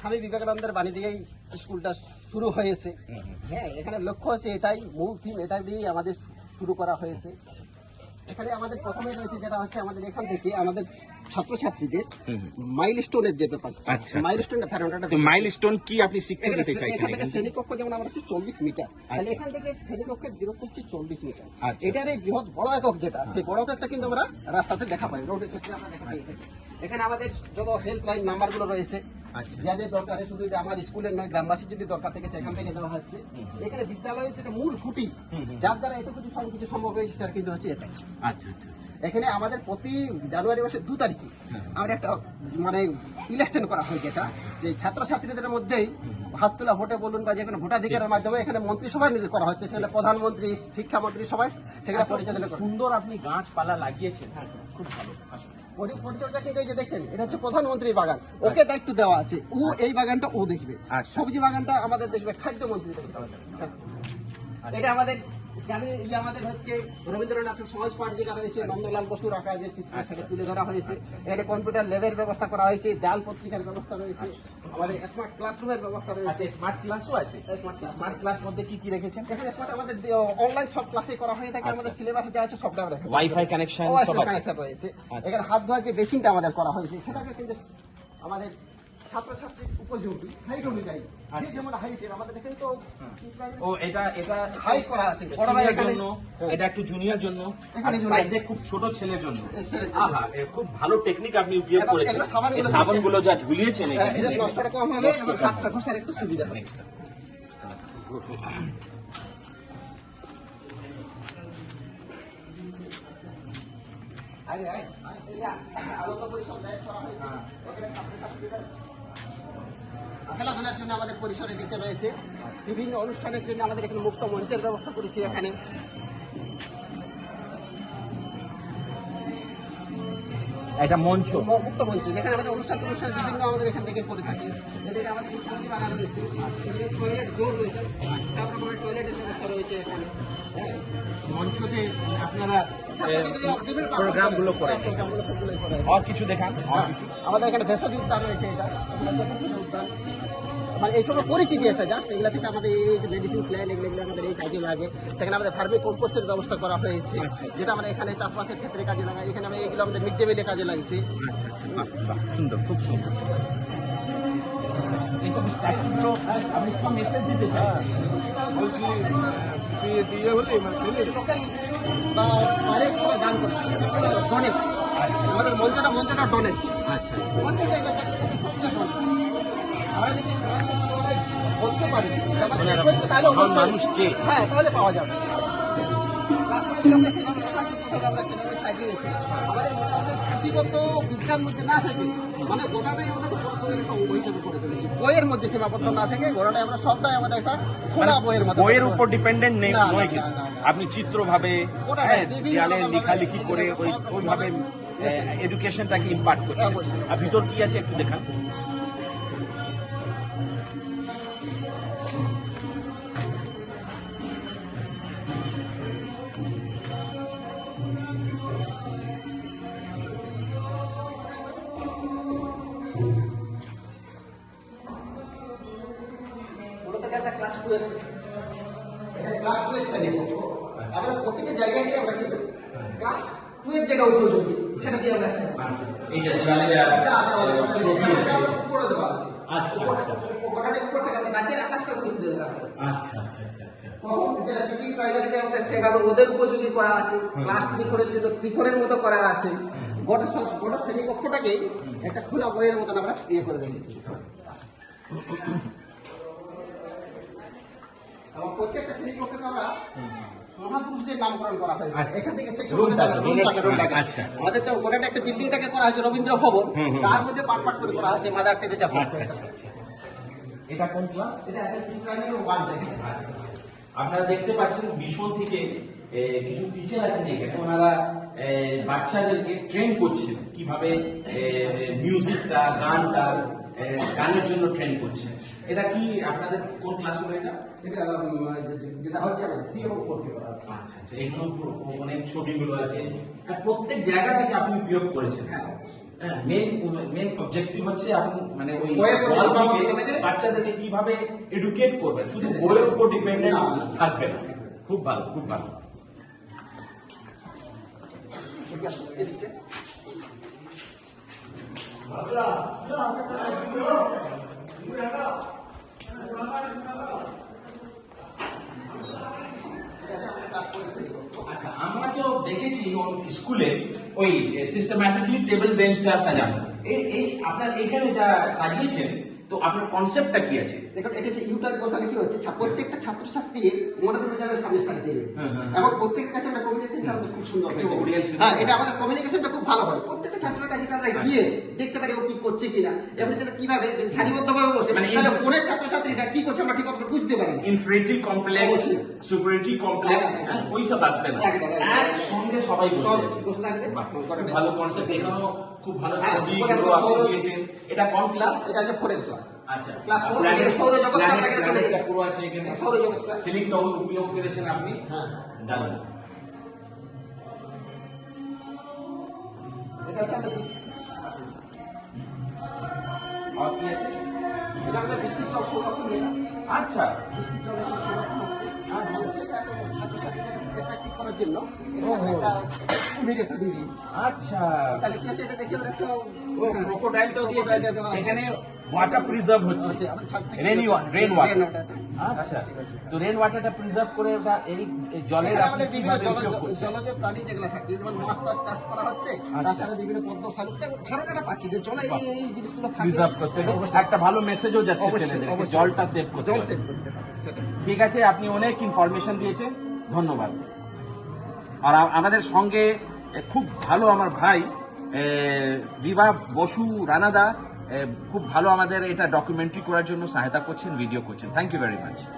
স্বামী বিবেকানন্দের বাণী দিয়েই স্কুলটা শুরু হয়েছে। হ্যাঁ, এখানে লক্ষ্য হচ্ছে এটাই, মূল থিম এটা দিয়েই আমাদের শুরু করা হয়েছে। এখানে আমাদের প্রথমে রয়েছে যেটা হচ্ছে আমাদের এখান থেকে আমাদের ছাত্রছাত্রীদের মাইলস্টোনের যে ব্যাপার, মাইলস্টোনের ধারণাটা। মাইলস্টোন কি আপনি শিক্ষা দিতে চাইছেন? এখান থেকে শ্রেণীকক্ষ যেমন আমরা হচ্ছে 40 মিটার, তাহলে এখান থেকে শ্রেণীকক্ষের দূরত্ব হচ্ছে 40 মিটার। এটার এই বৃহৎ বড় একক যেটা, সেই বড় এককটা কিন্তু আমরা রাস্তাতে দেখা পাই, রোডের ক্ষেত্রে আমরা দেখা পাই। এখানে আমাদের যত হেল্পলাইন নাম্বারগুলো রয়েছে, যা যা দরকারে, শুধু এটা আমার স্কুলের নয়, গ্রামবাসীর যদি দরকার থেকে সেখান থেকে দেওয়া হচ্ছে। এখানে বিদ্যালয়ের যেটা মূল খুঁটি, যার দ্বারা এত কিছু সবকিছু সম্ভব হয়েছে, সেটা কিন্তু হচ্ছে এটাই। এখানে আমাদের প্রতি জানুয়ারি মাসের 2 তারিখে আমরা একটা মানে ইলেকশন করা হয়, যেটা যে ছাত্রছাত্রীদের মধ্যেই হাত তোলা ভোটে বলুন বা যে কোনো ভোটাধিকারের মাধ্যমে এখানে মন্ত্রিসভা করা হচ্ছে। সেখানে প্রধানমন্ত্রী, শিক্ষামন্ত্রী সবাই সেখানে পরিচালনা করে। সুন্দর আপনি গাছপালা লাগিয়েছেন, খুব ভালো। পরিচর্যা কিন্তু এই যে দেখছেন, এটা হচ্ছে প্রধানমন্ত্রীর বাগান, ওকে দায়িত্ব দেওয়া আছে, ও এই বাগানটা ও দেখবে। সবজি বাগানটা আমাদের দেখবে খাদ্যমন্ত্রী দেখবে। এটা আমাদের জানি যে আমাদের হচ্ছে রবীন্দ্রনাথের সমাজ পাঠ যেটা রয়েছে, নন্দলাল বসুর আঁকা যে চিত্র, সেটা তুলে ধরা হয়েছে। এখানে কম্পিউটার ল্যাবের ব্যবস্থা করা হয়েছে, দেয়াল পত্রিকার ব্যবস্থা রয়েছে, আমাদের স্মার্ট ক্লাসরুমের ব্যবস্থা রয়েছে। স্মার্ট ক্লাসও আছে। স্মার্ট ক্লাস মধ্যে কি কি রেখেছেন? এখানে স্মার্ট আমাদের অনলাইন সব ক্লাসে করা হয়ে থাকে, আমাদের সিলেবাসে যা আছে সবটা আমরা রেখেছি। ওয়াইফাই কানেকশন রয়েছে। এখানে হাত ধোয়ার যে বেসিনটা আমাদের করা হয়েছে, সেটাকে কিন্তু আমাদের ছাত্রছাত্রীর উপযোগী হাইট অনুযায়ী, যেমন হাইটের আমাদের এখানে তো এটা হাইট করা আছে, এটা একটু জুনিয়র জন্য, সাইজে খুব ছোট ছেলের জন্য। আহা, খুব ভালো টেকনিক আপনি উপয়োগ করেছেন। এই সাবানগুলো যা ঝুলিয়েছেন, এটা নষ্টটা কম হবে এবং হাতটা ঘষার একটু সুবিধা হবে। খেলাধুলার জন্য আমাদের পরিসরের দিকে রয়েছে, বিভিন্ন অনুষ্ঠানের জন্য আমাদের এখানে মুক্ত মঞ্চের ব্যবস্থা করেছি। এখানে এটা মঞ্চ, মুক্ত মঞ্চ, যেখানে আমাদের অনুষ্ঠান বিভিন্ন আমাদের এখান থেকে করে থাকি। এদিকে আমাদের সবজি বাগান রয়েছে, টয়লেট জোর রয়েছে, সব রকমের টয়লেটের ব্যবস্থা রয়েছে এখানে। মঞ্চতে আপনারা প্রোগ্রামগুলো করেন। আর কিছু দেখান। আমাদের এখানে ভেষজ উদ্যান রয়েছে, এটা উদ্যান, মানে এই সময় পরিচিতি একটা জাস্ট, এগুলা থেকে আমাদের এই মেডিসিন প্ল্যান এগুলো আমাদের এই কাজে লাগে। সেখানে আমাদের ফার্মিং কম্পোস্টের ব্যবস্থা করা হয়েছে, যেটা আমরা এখানে চাষবাসের ক্ষেত্রে কাজে লাগাই। এখানে আমরা এগুলো আমাদের মিড ডে মিলে কাজে লাগছে। সুন্দর, খুব সুন্দর। এইসব স্ট্যাচুগুলো আপনি কি মেসেজ দিতে চান? বলছি দিয়ে হলে বা ডাইরেক্ট সবাই দান করছে, ডোনেট। আমাদের মঞ্চটা ডোনেট। আমরা যদি বলতে পারি মানুষকে, হ্যাঁ, তাহলে পাওয়া যাবে। আমরা সেভাবে সাজিয়েছি। আমাদের মোটামুটি পুঁথিগত বিদ্যার মধ্যে না থাকে, মানে গোটাটাই আমাদের পড়াশোনার একটা অঙ্গ হিসেবে করে তুলেছি। বইয়ের মধ্যে সীমাবদ্ধ না থেকে গোটাটাই আমরা সবটাই আমাদের একটা খোলা বইয়ের মধ্যে। বইয়ের উপর ডিপেন্ডেন্ট নেই, নয় কিন্তু আপনি চিত্রভাবে দেয়ালে লেখালেখি করে ওইভাবে এডুকেশনটাকে ইম্পার্ট করছেন। আর ভিতর কি আছে একটু দেখান। ক্লাস 2 শ্রেণীকক্ষ, আমরা প্রতিটা জায়গায় গিয়ে আমরা কিন্তু ক্লাস 2 এর যেটা উপযোগী সেটা দিয়ে আমরা করে দেওয়া আছে। উপর থেকে আমরা রাতের আকাশটা করে তুলে দেওয়া হয়েছে। যেটা টিপিং প্রাইমারিতে আমাদের সেভাবে ওদের উপযোগী করা আছে, ক্লাস 3 জন্য 3 মতো করা আছে। গোটা শ্রেণীকক্ষটাকেই একটা খোলা বইয়ের মতন আমরা ইয়ে করে রেখেছি। এবং প্রত্যেকটা শ্রেণীকক্ষকে আমরা মহাপুরুষদের নামকরণ করা হয়েছে। এখান থেকে সেই আমাদের তো গোটাটা একটা বিল্ডিংটাকে করা হয়েছে রবীন্দ্র ভবন, তার মধ্যে পাট করে করা হয়েছে মাদার টেরেসা। এটা কোন ক্লাস? এটা প্রাইমারি 1 থেকে। আপনারা দেখতে পাচ্ছেন ভীষণ থেকে কিছু টিচার আছেন এখানে, ওনারা বাচ্চাদেরকে ট্রেন করছেন কিভাবে মিউজিকটা, গানের জন্য ট্রেন করছেন। এটা কি আপনাদের কোন ক্লাস হলো? এটা যেটা হচ্ছে আমাদের 3 এবং 4 করা আছে। আচ্ছা, এগুলো অনেক ছবিগুলো আছে, প্রত্যেক জায়গা থেকে আপনি বিয়োগ করেছেন। মেন অবজেক্টিভ হচ্ছে আপনি মানে ওই বইয়ের প্রতি ওয়াল থেকে সমাবর্তনকে বাচ্চাদেরকে কিভাবে এডুকেট করবেন, শুধু সেটাই, বইয়ের সেটাই। উপর ডিপেন্ডেন্ট না, না। থাকবে না। খুব ভালো, খুব ভালো। ঠিক আছে, এদিকে। আচ্ছা, আমরা তো দেখেছি ওর স্কুলে ওই সিস্টেম্যাটিকলি টেবিল বেঞ্চটা সাজানো। এই আপনার এখানে যা সাজিয়েছেন, তো আপনার কনসেপ্টটা কি আছে? দেখুন, এটা যে ইউটার বসালে কি হচ্ছে, প্রত্যেকটা ছাত্রছাত্রী মনে করে যেন সামনে সারিতে রয়েছে হ্যাঁ, হ্যাঁ। এবং প্রত্যেকের কাছে আমরা কমিউনিকেশনটা আমাদের খুব সুন্দর একটু হয়। audience কে- হ্যাঁ, এটা আমাদের কমিউনিকেশনটা খুব ভালো হয়। প্রত্যেকটা ছাত্রের কাছে আমরা গিয়ে দেখতে পারি ও কি করছে কিনা, এমনি তাহলে কিভাবে সারিবদ্ধভাবে বসে মানে তাহলে কোনের ছাত্রছাত্রীটা কি করছে আমরা ঠিক মতো বুঝতে পারি না। ইনফিনিটি কমপ্লেক্স, অবশ্যই। সুপিরিয়রিটি কমপ্লেক্স, হ্যাঁ, হ্যাঁ, ওই সব আসবে না, একদম, একদম। একসঙ্গে সবাই বসে সব আছে। বসে থাকবে। বাহ, খুব ভালো কনসেপ্ট। এখানেও খুব ভালো হ্যাঁ, ছবি ওটা গুলো আপনি সৌর- দিয়েছেন। এটা কোন ক্লাস? এটা হচ্ছে 4 ক্লাস। আচ্ছা, ক্লাস 4 প্ল্যানেট সৌরজগৎ আমরা এখানে তুলে দিই। পুরো আছে এখানে। সৌরজগৎ ক্লাস। সিলিংটাও উপয়োগ করেছেন আপনি। হ্যাঁ। দারুণ। এটা হচ্ছে আমাদের আর কি আছে? এটা আমাদের বৃষ্টির জল সংরক্ষণ যেটা। আচ্ছা, বৃষ্টির জল এখন সংরক্ষণ হচ্ছে। আর সেটা এখন ছাত্রছাত্রীদের attractive করার জন্য ওহো। এখানে একটা কুমির একটা দিয়ে দিয়েছি। আচ্ছা। তাহলে কি আছে, এটা দেখে ওরা একটা ক্রোকোডাইলটাও দিয়েছেন। crocodile দেওয়া আছে। এখানে ওয়াটার প্রিজার্ভ হচ্ছে। হচ্ছে, আমাদের ছাত্র- রেন rain ওয়াটার। water টা। আচ্ছা, ঠিক আছে। তো রেন ওয়াটারটা প্রিজার্ভ করে ওটা এই জলের এখানে আপনি আমাদের বিভিন্ন কিভাবে উপয়োগ করছেন? জলজ প্রাণী যেগুলো থাকে, যেমন মাছ টাছ চাষ করা হচ্ছে, আচ্ছা। তাছাড়া বিভিন্ন পদ্ম শালুকটা ধারণাটা পাচ্ছি যে জলে এই জিনিসগুলো থাকে। প্রিজার্ভ করতে হবে। অবশ্যই। একটা ভালো মেসেজও যাচ্ছে অবশ্যই, ছেলেদেরকে, অবশ্যই। জলটা সেভ করতে জল হবে। সেভ করতে হবে, সেটাই। ঠিক আছে, আপনি অনেক ইনফরমেশন দিয়েছেন, ধন্যবাদ। আর আমাদের সঙ্গে খুব ভালো আমার ভাই বিভা বসু রানাদা খুব ভালো আমাদের এটা ডকুমেন্টারি করার জন্য সহায়তা করছেন, ভিডিও করছেন। Thank you very much.